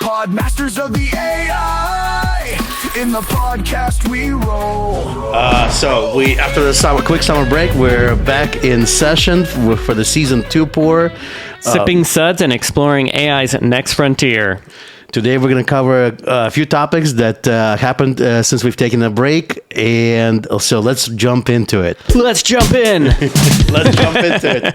pod, masters of the AI. In the podcast we roll. So we, after the quick summer break, we're back in session for the season 2 pour. Sipping suds and exploring AI's next frontier. Today we're going to cover a few topics that happened since we've taken a break, and so let's jump into it. Let's jump in. Let's jump into it.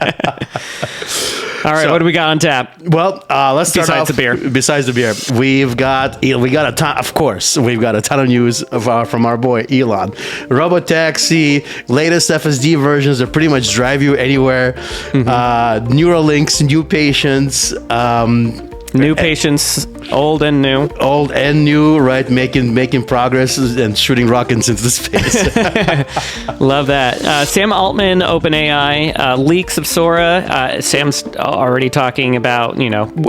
All right, what do we got on tap? Well, let's start Besides off, the beer. Besides the beer, we got a ton. Of course, we've got a ton of news from our boy Elon. Robo taxi, latest FSD versions that pretty much drive you anywhere. Neuralinks, new patients. New patients, old and new. Old and new, right? Making progress and shooting rockets into space. Love that. Sam Altman, OpenAI, leaks of SORA. Sam's already talking about,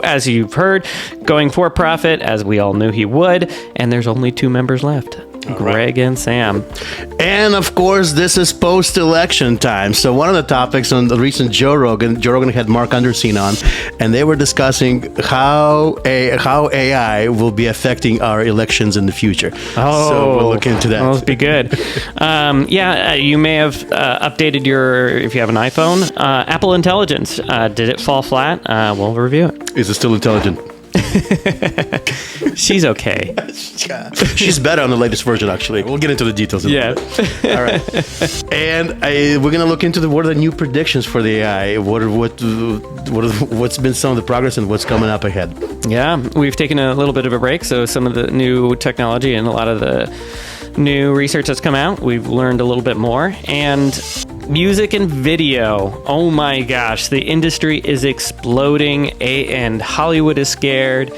as you've heard, going for profit, as we all knew he would. And there's only 2 members left. Greg and Sam. And of course, this is post-election time. So one of the topics on the recent Joe Rogan had Marc Andreessen on, and they were discussing how AI will be affecting our elections in the future. Oh, so we'll look into that. That must be good. You may have updated if you have an iPhone, Apple Intelligence. Did it fall flat? We'll review it. Is it still intelligent? She's okay. She's better on the latest version, actually. We'll get into the details. Yeah. All right. And we're gonna look into what are the new predictions for the AI. What's been some of the progress and what's coming up ahead. Yeah, we've taken a little bit of a break, so some of the new technology and a lot of the new research that's come out, we've learned a little bit more. And music and video. Oh my gosh, the industry is exploding, and Hollywood is scared.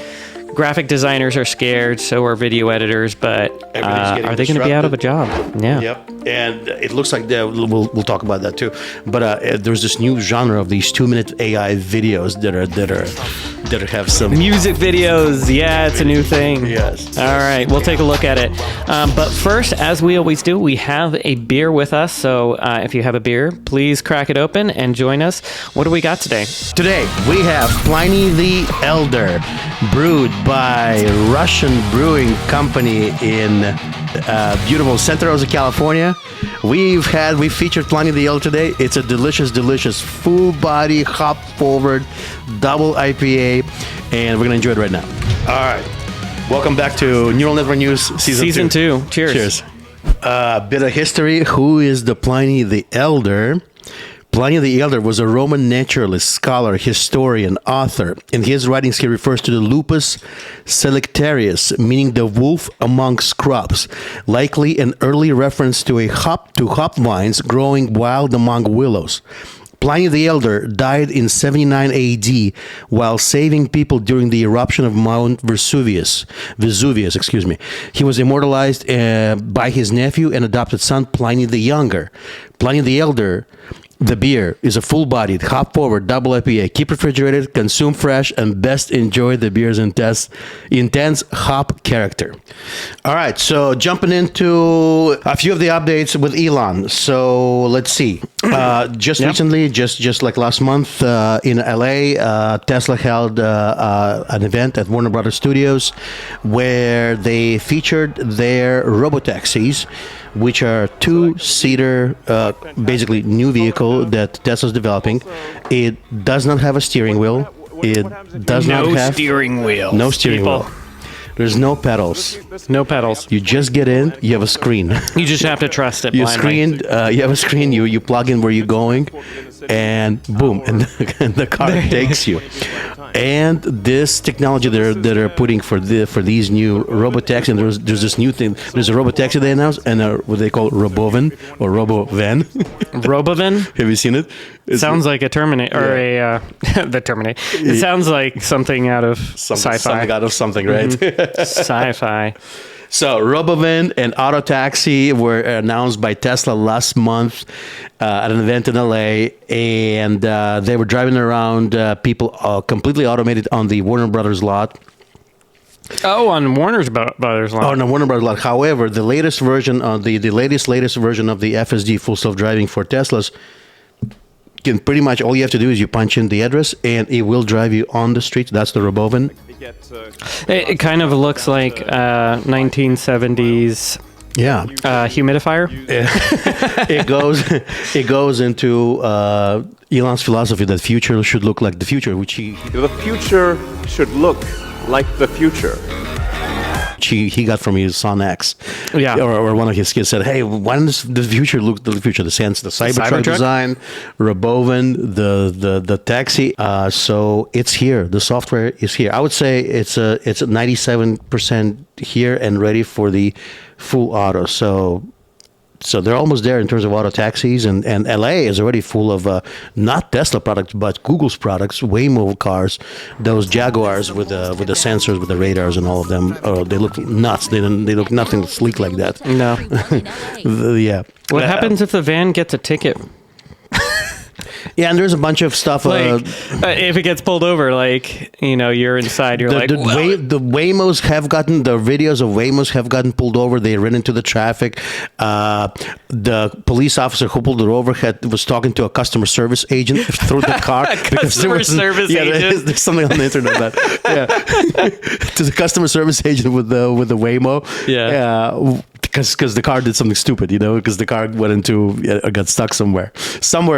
Graphic designers are scared, so are video editors, but are they going to be out of a job? Yeah. Yep. And it looks like we'll talk about that too. But there's this new genre of these 2-minute AI videos that have some music videos. Yeah, it's a new thing. Yes. All right, we'll take a look at it. But first, as we always do, we have a beer with us. So if you have a beer, please crack it open and join us. What do we got today? Today we have Pliny the Elder, brewed by Russian Brewing Company in beautiful Santa Rosa, California. We featured Pliny the Elder today. It's a delicious full-body, hop-forward, double IPA, and we're gonna enjoy it right now. All right, welcome back to Neural Network News Season 2. Cheers. Bit of history. Who is the Pliny the Elder? Pliny the Elder was a Roman naturalist, scholar, historian, author. In his writings, he refers to the lupus selectarius, meaning the wolf among scrubs, likely an early reference to hop vines growing wild among willows. Pliny the Elder died in 79 AD while saving people during the eruption of Mount Vesuvius. He was immortalized by his nephew and adopted son, Pliny the Younger. Pliny the Elder, the beer, is a full-bodied, hop-forward double IPA. Keep refrigerated, consume fresh, and best enjoy the beer's intense hop character. All right, so jumping into a few of the updates with Elon. So let's see. Recently, just like last month in LA, Tesla held an event at Warner Brothers Studios where they featured their robotaxis, which are 2-seater, basically new vehicle that Tesla's developing. It does not have a steering wheel. It does not have steering wheel. No steering wheel. There's no pedals. No pedals. You just get in. You have a screen. You just have to trust it. You blindly. You have a screen. You plug in where you're going, and boom, and the car takes you. And this technology that are putting for these new robotaxi, and there's this new thing. There's a robotaxi they announced, and what they call Robovan or Robovan. Robovan? Have you seen it? Sounds like a Terminator or the Terminator. It sounds like something out of sci-fi. Something out of something, right? Sci-fi. So Robovan and Auto Taxi were announced by Tesla last month at an event in LA, and they were driving around people completely automated on the Warner Brothers lot. Oh, on Warner Brothers lot. Oh, no, Warner Brothers lot. However, the latest version of the latest version of the FSD full self-driving for Teslas can pretty much, all you have to do is you punch in the address and it will drive you on the street. That's the Robovan. It kind of looks like 1970s humidifier. It goes into Elon's philosophy that future should look like the future, which The future should look like the future. he got from his son X. Yeah. Or one of his kids said, "Hey, why does the future look the future? The sense, the Cybertruck design, Robovan, the taxi. So it's here. The software is here. I would say it's a 97% here and ready for the full auto. So they're almost there in terms of auto taxis, and LA is already full of not Tesla products but Google's products, Waymo cars, those Jaguars with the sensors, with the radars, and all of them. They look nuts. They look nothing sleek like that. No. Yeah. What happens if the van gets a ticket? Yeah, and there's a bunch of stuff. If it gets pulled over, you're inside, you're the Waymos have gotten, the videos of Waymos have gotten pulled over. They ran into the traffic. The police officer who pulled it over was talking to a customer service agent through the car. Service agent? There's something on the internet that, to the customer service agent with the Waymo. Yeah. Because the car did something stupid, because the car got stuck somewhere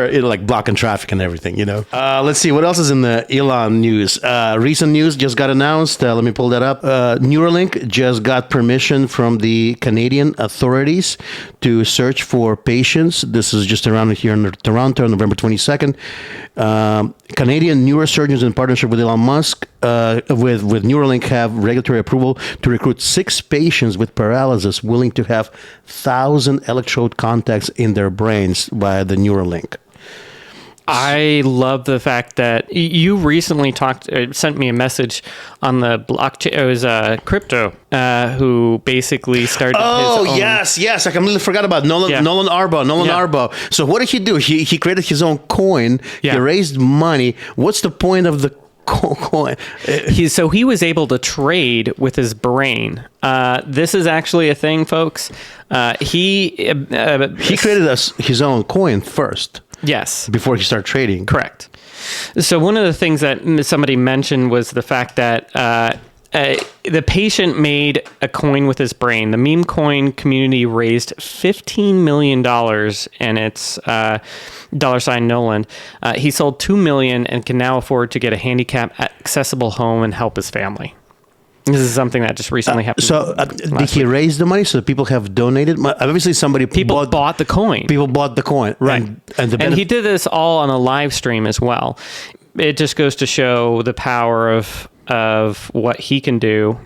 in blocking traffic and everything, Let's see what else is in the Elon news. Recent news just got announced. Let me pull that up. Neuralink just got permission from the Canadian authorities to search for patients. This is just around here in Toronto, November 22nd. Canadian neurosurgeons in partnership with Elon Musk, with Neuralink, have regulatory approval to recruit 6 patients with paralysis willing to have 1,000 electrode contacts in their brains via the Neuralink. I love the fact that you recently sent me a message on the blockchain. It was Crypto, who basically started his own. Yes. I completely forgot about Nolan Arbo. So what did he do? He created his own coin. Yeah. He raised money. What's the point of the coin? He was able to trade with his brain. This is actually a thing, folks. He created his own coin first. Yes. Before he started trading. Correct. So one of the things that somebody mentioned was the fact that the patient made a coin with his brain. The meme coin community raised $15 million, and it's $Nolan. He sold $2 million and can now afford to get a handicap accessible home and help his family. This is something that just recently happened. So did he raise the money so people have donated? Obviously, people bought the coin. People bought the coin. Right. And he did this all on a live stream as well. It just goes to show the power of what he can do.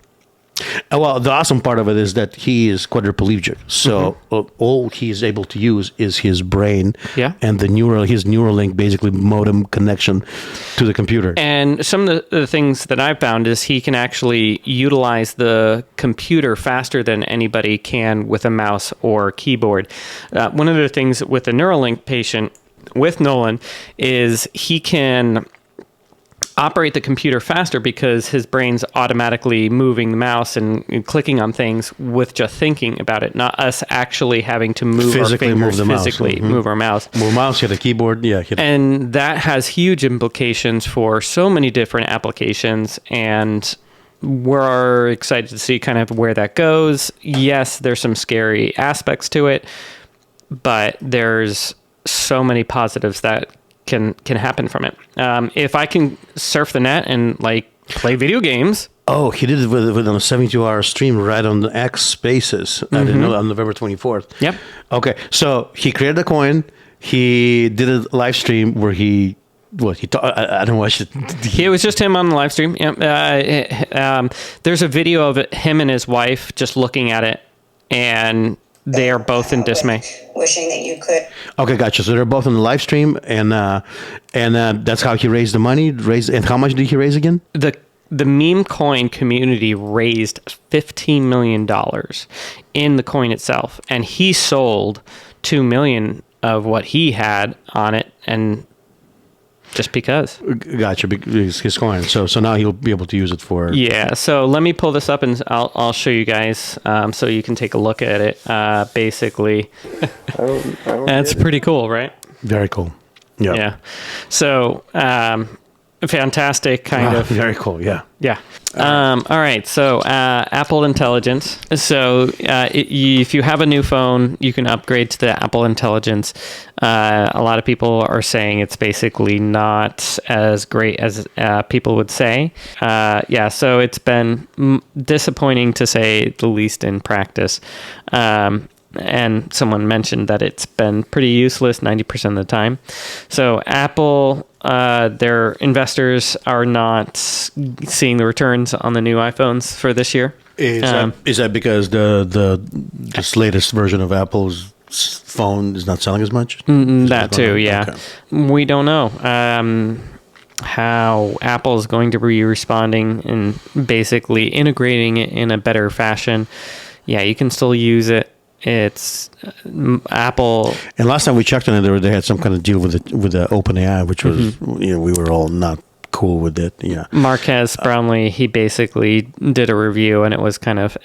Well, the awesome part of it is that he is quadriplegic. So all he is able to use is his brain and his Neuralink basically modem connection to the computer. And some of the things that I've found is he can actually utilize the computer faster than anybody can with a mouse or keyboard. One of the things with the Neuralink patient with Nolan is he can operate the computer faster because his brain's automatically moving the mouse and clicking on things with just thinking about it, not us actually having to move physically our fingers, move the physically mouse. move our mouse. Move mouse, hit a keyboard, And that has huge implications for so many different applications, and we're excited to see kind of where that goes. Yes, there's some scary aspects to it, but there's so many positives that can happen from it. If I can surf the net and play video games. Oh, he did it with a 72-hour stream right on the X Spaces. I didn't know that, on November 24th. Yep. Okay, so he created a coin. He did a live stream where I don't watch it. It was just him on the live stream. There's a video of him and his wife just looking at it, and they are both in dismay. Wishing that you could. Okay, gotcha. So they're both on the live stream, and that's how he raised the money. And how much did he raise again? The meme coin community raised $15 million in the coin itself, and he sold $2 million of what he had on it, and just because. Gotcha, because his coin. So now he'll be able to use it for. Yeah. So let me pull this up and I'll show you guys so you can take a look at it. Basically, that's pretty cool, right? Very cool. Yeah. Yeah. So, fantastic kind of. Very cool. Yeah. Yeah. All right. So, Apple Intelligence. So, if you have a new phone, you can upgrade to the Apple Intelligence. A lot of people are saying it's basically not as great as people would say. Yeah. So, it's been disappointing to say the least in practice. And someone mentioned that it's been pretty useless 90% of the time. So Apple, their investors are not seeing the returns on the new iPhones for this year. Is that because this latest version of Apple's phone is not selling as much? That too, yeah. Okay. We don't know how Apple is going to be responding and basically integrating it in a better fashion. Yeah, you can still use it. It's Apple. And last time we checked on it, they had some kind of deal with the OpenAI, which was we were all not cool with it. Yeah. Marquez Brownlee, he basically did a review, and it was kind of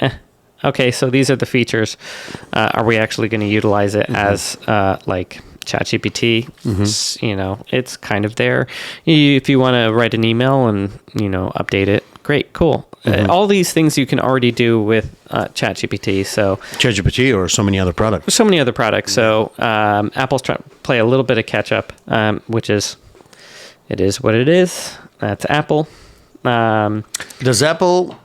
okay. So these are the features. Are we actually going to utilize it as like ChatGPT? It's kind of there. If you want to write an email and update it, great, cool. All these things you can already do with ChatGPT. So ChatGPT or so many other products. So Apple's trying to play a little bit of catch up, which is what it is. That's Apple. Does Apple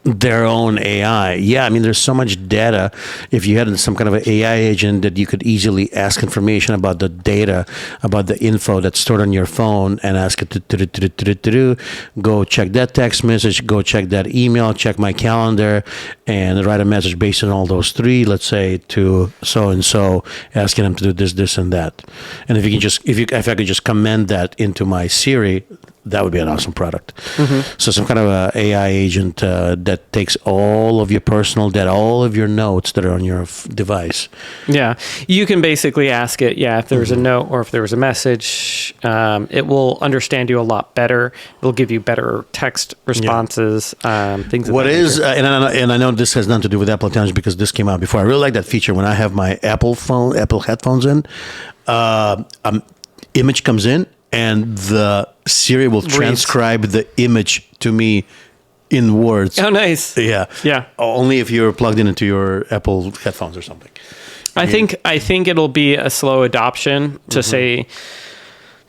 their own AI? Yeah, I mean, there's so much data. If you had some kind of an AI agent that you could easily ask information about the data, about the info that's stored on your phone, and ask it to go check that text message, go check that email, check my calendar, and write a message based on all those three. Let's say to so and so, asking them to do this, and that. And if you can just if I could just command that into my Siri, that would be an awesome product. So some kind of a AI agent that takes all of your personal data, all of your notes that are on your device. Yeah, you can basically ask it, if there was a note or if there was a message, it will understand you a lot better. It'll give you better text responses, things of What that is, nature. and I know this has nothing to do with Apple Intelligence because this came out before. I really like that feature when I have my Apple headphones in, image comes in, and the Siri will transcribe the image to me in words. Oh, nice. Yeah. Yeah. Only if you're plugged into your Apple headphones or something. I think it'll be a slow adoption, to say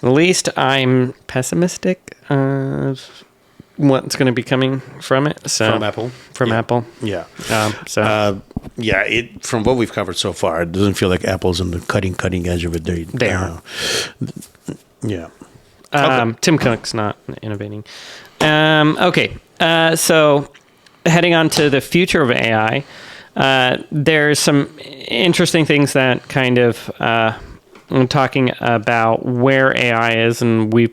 the least. I'm pessimistic of what's going to be coming from it. So, From Apple? From Apple. Yeah. So From what we've covered so far, it doesn't feel like Apple's on the cutting edge of it. They are. Yeah. Tim Cook's not innovating. Okay. So heading on to the future of AI, there's some interesting things that kind of I'm talking about where AI is, and we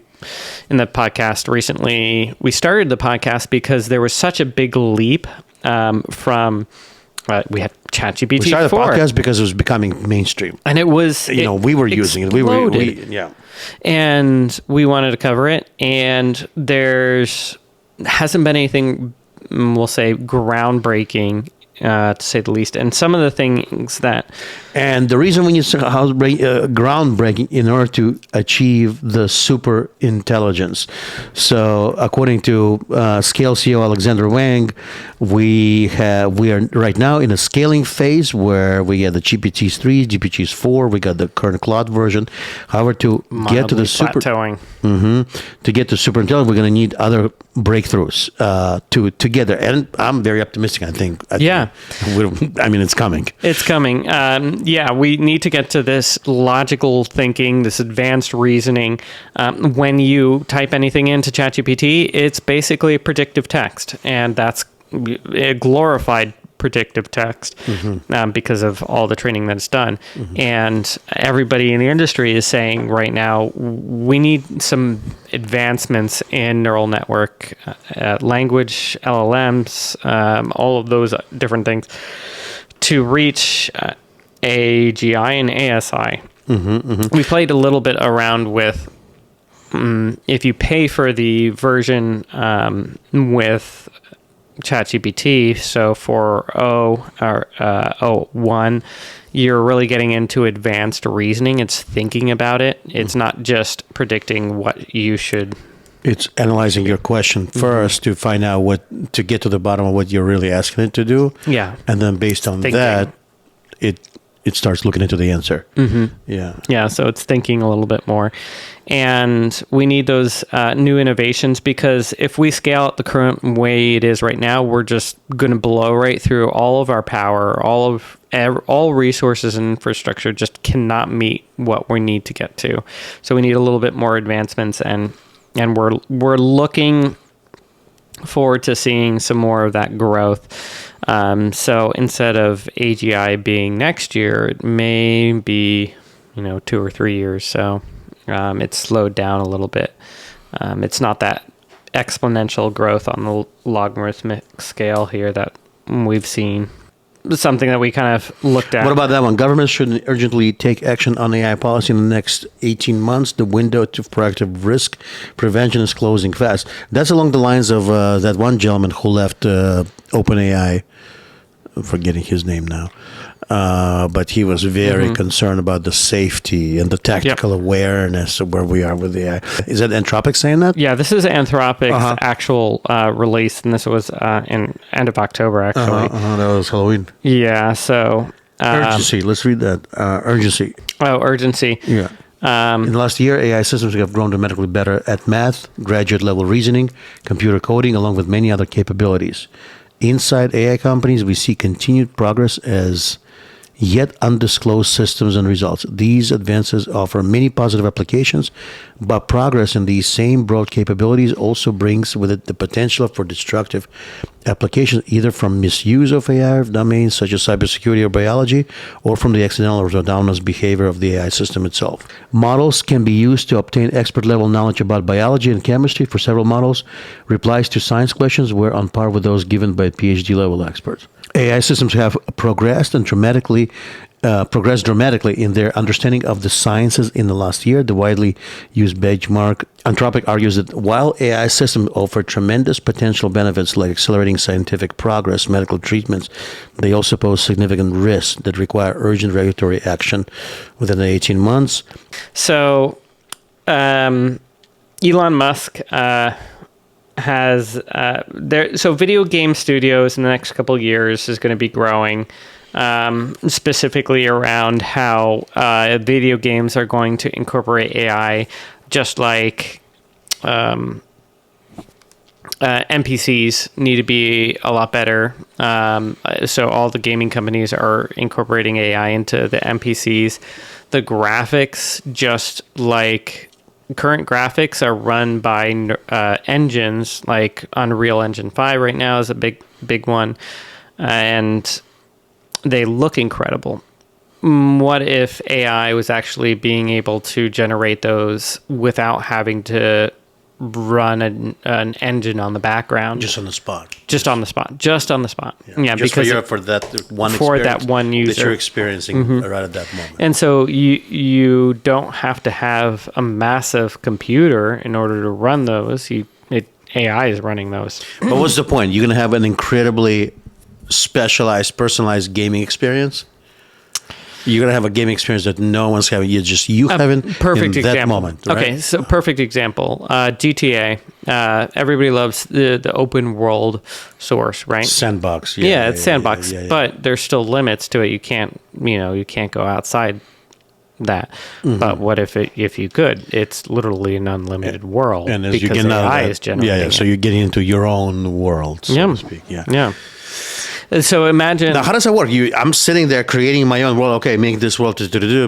in the podcast recently, we started the podcast because there was such a big leap from we had ChatGPT. We started the podcast because it was becoming mainstream. And it was, we were using it. Exploded. And we wanted to cover it. And hasn't been anything, we'll say, groundbreaking, to say the least. And some of the things that... And the reason when you say groundbreaking in order to achieve the super intelligence. So according to Scale CEO Alexander Wang, we are right now in a scaling phase where we have the GPTs 3, GPTs 4, we got the current Claude version. However, to get to the plateauing. To get to super intelligence, we're going to need other breakthroughs together. And I'm very optimistic. I think it's coming. It's coming. We need to get to this logical thinking, this advanced reasoning. When you type anything into ChatGPT, it's basically predictive text, and that's a glorified predictive text because of all the training that it's done. And everybody in the industry is saying right now, we need some advancements in neural network, language, LLMs, all of those different things to reach AGI and ASI. We played a little bit around with if you pay for the version with ChatGPT. So for O1, you're really getting into advanced reasoning. It's thinking about it. It's not just predicting what you should. It's analyzing your question first to find out to get to the bottom of what you're really asking it to do. Yeah. And then based on that, it starts looking into the answer. Yeah. Yeah, so it's thinking a little bit more. And we need those new innovations, because if we scale it the current way it is right now, we're just going to blow right through all of our power, all resources and infrastructure just cannot meet what we need to get to. So we need a little bit more advancements, and we're looking forward to seeing some more of that growth. So instead of AGI being next year, it may be 2 or 3 years. So it's slowed down a little bit. It's not that exponential growth on the logarithmic scale here that we've seen. It's something that we kind of looked at. What about that one? Governments should urgently take action on AI policy in the next 18 months. The window to proactive risk prevention is closing fast. That's along the lines of that one gentleman who left OpenAI. I'm forgetting his name now. But he was very concerned about the safety and the tactical awareness of where we are with AI. Is that Anthropic saying that? Yeah, this is Anthropic's actual release, and this was in end of October, actually. That was Halloween. Yeah, so... urgency. Let's read that. Urgency. Oh, urgency. Yeah. In the last year, AI systems have grown dramatically better at math, graduate-level reasoning, computer coding, along with many other capabilities. Inside AI companies, we see continued progress as yet undisclosed systems and results. These advances offer many positive applications, but progress in these same broad capabilities also brings with it the potential for destructive applications, either from misuse of AI domains such as cybersecurity or biology, or from the accidental or autonomous behavior of the AI system itself. Models can be used to obtain expert-level knowledge about biology and chemistry. For several models, replies to science questions were on par with those given by PhD-level experts. AI systems have progressed dramatically in their understanding of the sciences in the last year. The widely used benchmark Anthropic argues that while AI systems offer tremendous potential benefits like accelerating scientific progress, medical treatments, they also pose significant risks that require urgent regulatory action within 18 months. So, Elon Musk has so video game studios in the next couple of years is going to be growing, specifically around how video games are going to incorporate AI, just like NPCs need to be a lot better. So all the gaming companies are incorporating AI into the NPCs. The graphics, just like current graphics, are run by engines like Unreal Engine 5 right now is a big one, and they look incredible. What if AI was actually being able to generate those without having to run an engine on the background? Just on the spot. Just on the spot. Yeah, just because for that one for that one user that you're experiencing right at that moment. And so you don't have to have a massive computer in order to run those. AI is running those. But what's the point? You're going to have an incredibly specialized, personalized gaming experience. You're going to have a gaming experience that no one's having. You having perfect in example. That moment. Right? Okay, so perfect example. GTA. Everybody loves the open world source, right? Sandbox. Yeah, it's sandbox. Yeah. But there's still limits to it. You can't go outside that. Mm-hmm. But what if you could? It's literally an unlimited world, and as because you get AI is generating. Yeah. So you're getting into your own world, so to speak. Yeah. So imagine. Now, how does that work? I'm sitting there creating my own world. Okay, make this world,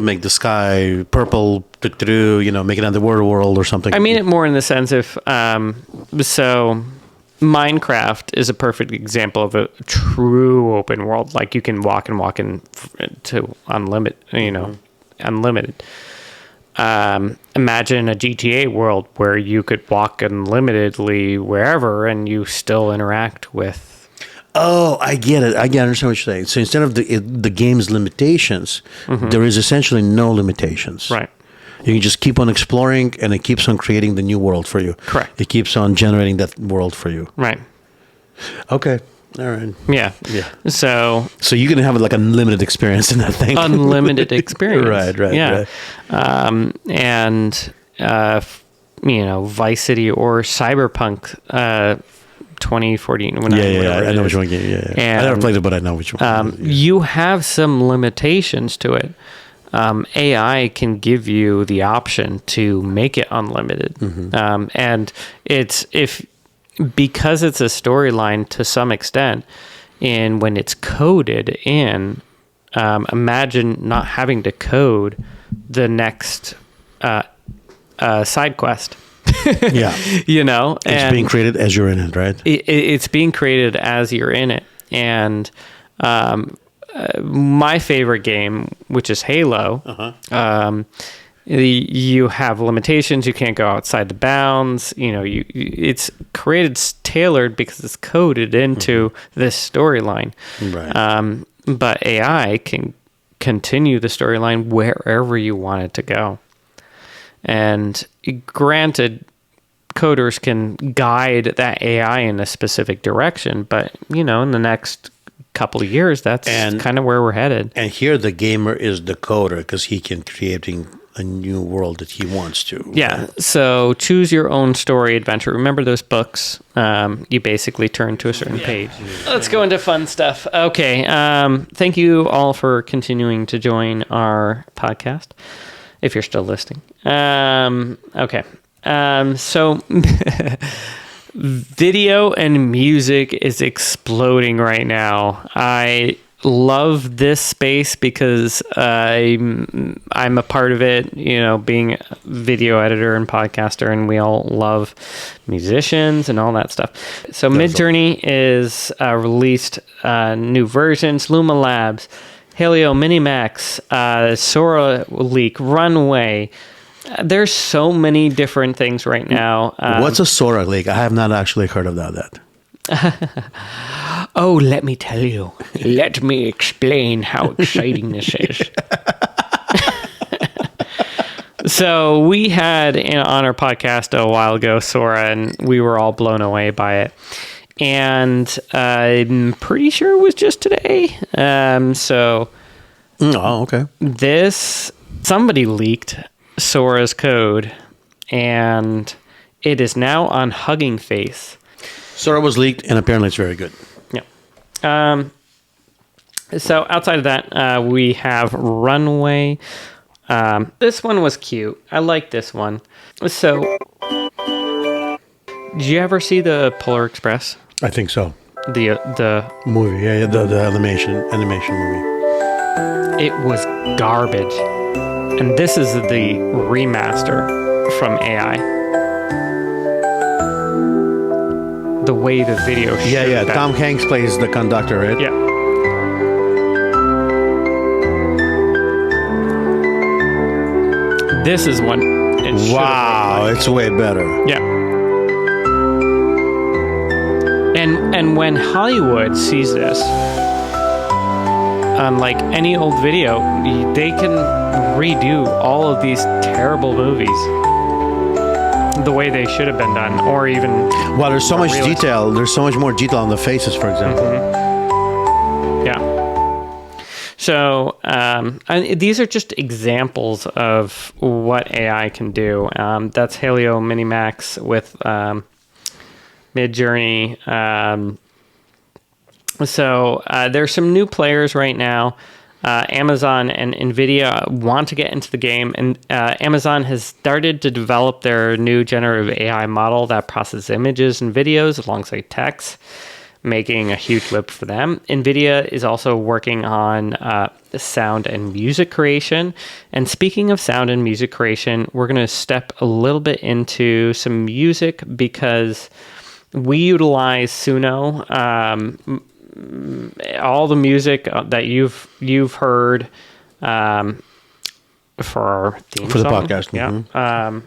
make the sky purple, make it another world or something. I mean it more in the sense of, so Minecraft is a perfect example of a true open world. Like you can walk to unlimited. Imagine a GTA world where you could walk unlimitedly wherever and you still interact with. Oh, I get it. I understand what you're saying. So instead of the game's limitations, there is essentially no limitations. Right. You can just keep on exploring, and it keeps on creating the new world for you. Correct. It keeps on generating that world for you. Right. Okay. All right. Yeah. Yeah. So you're gonna have like unlimited experience in that thing. unlimited experience. Right. Yeah. And Vice City or Cyberpunk 2014. Yeah. I know which one. Yeah. And, I never played it, but I know which one. You have some limitations to it. AI can give you the option to make it unlimited, and because it's a storyline to some extent, and when it's coded in, imagine not having to code the next side quest. Yeah, it's being created as you're in it, right? It's being created as you're in it, and my favorite game, which is Halo, you have limitations. You can't go outside the bounds. It's created tailored because it's coded into this storyline. Right. But AI can continue the storyline wherever you want it to go. And granted, coders can guide that AI in a specific direction, but in the next couple of years, that's kind of where we're headed. And here the gamer is the coder because he can create a new world that he wants to. Yeah. So choose your own story adventure. Remember those books? You basically turn to a certain page. Let's go into fun stuff. Okay. Thank you all for continuing to join our podcast, if you're still listening. Okay. So video and music is exploding right now. I love this space because I'm a part of it, being a video editor and podcaster, and we all love musicians and all that stuff. So MidJourney is released new versions, Luma Labs, Helio Minimax, SORA Leak, Runway. There's so many different things right now. What's a SORA leak? I have not actually heard of that. Oh, let me tell you. Let me explain how exciting this is. So we had on our podcast a while ago, SORA, and we were all blown away by it. And I'm pretty sure it was just today. Okay. Somebody leaked SORA's code, and it is now on Hugging Face. SORA was leaked, and apparently it's very good. Yeah. So outside of that, we have Runway. This one was cute. I like this one. So, did you ever see the Polar Express? I think so. The movie, the animation movie. It was garbage. And this is the remaster from AI. The way the video showed that. Tom Hanks plays the conductor, right? Yeah. This is one. Wow, it's way better. Yeah. And when Hollywood sees this, like any old video, they can redo all of these terrible movies the way they should have been done, or even... Well, there's so much detail. There's so much more detail on the faces, for example. Yeah. So these are just examples of what AI can do. That's Helio Minimax with MidJourney. So there's some new players right now. Amazon and NVIDIA want to get into the game, and Amazon has started to develop their new generative AI model that processes images and videos alongside text, making a huge leap for them. NVIDIA is also working on sound and music creation. And speaking of sound and music creation, we're going to step a little bit into some music because we utilize Suno. All the music that you've heard for our theme for the song, podcast,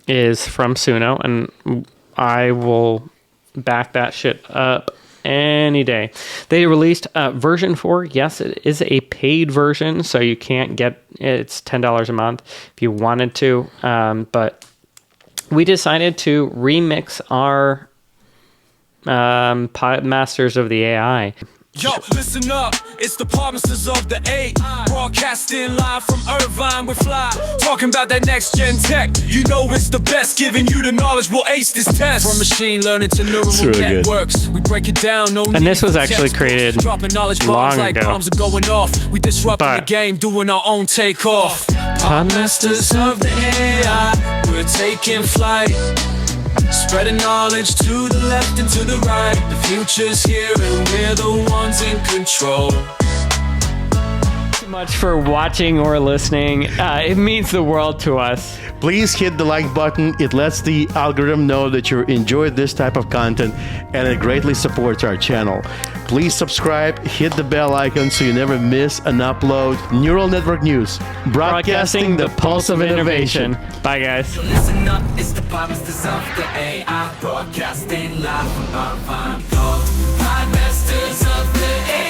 is from Suno, and I will back that shit up any day. They released version 4. Yes, it is a paid version, so you can't get it's $10 a month if you wanted to. But we decided to remix our masters of the AI. Yo, listen up, it's the promises of the eight. Broadcasting live from Irvine with Fly. Talking about that next gen tech. You know it's the best, giving you the knowledge we'll ace this test. From machine learning to neural really networks. We break it down, no And this was actually created dropping knowledge bombs long like ago. bombs are going off. We disrupting the But- game, doing our own takeoff. Podmasters of the AI, we're taking flight. Spreading knowledge to the left and to the right. The future's here and we're the ones in control. So much for watching or listening. It means the world to us. Please hit the like button. It lets the algorithm know that you enjoyed this type of content, and it greatly supports our channel. Please subscribe, hit the bell icon so you never miss an upload. Neural Network News, broadcasting the pulse of innovation. Bye, guys. Listen up, it's the Podmasters of the AI, broadcasting live from Irvine. Podmasters of the AI.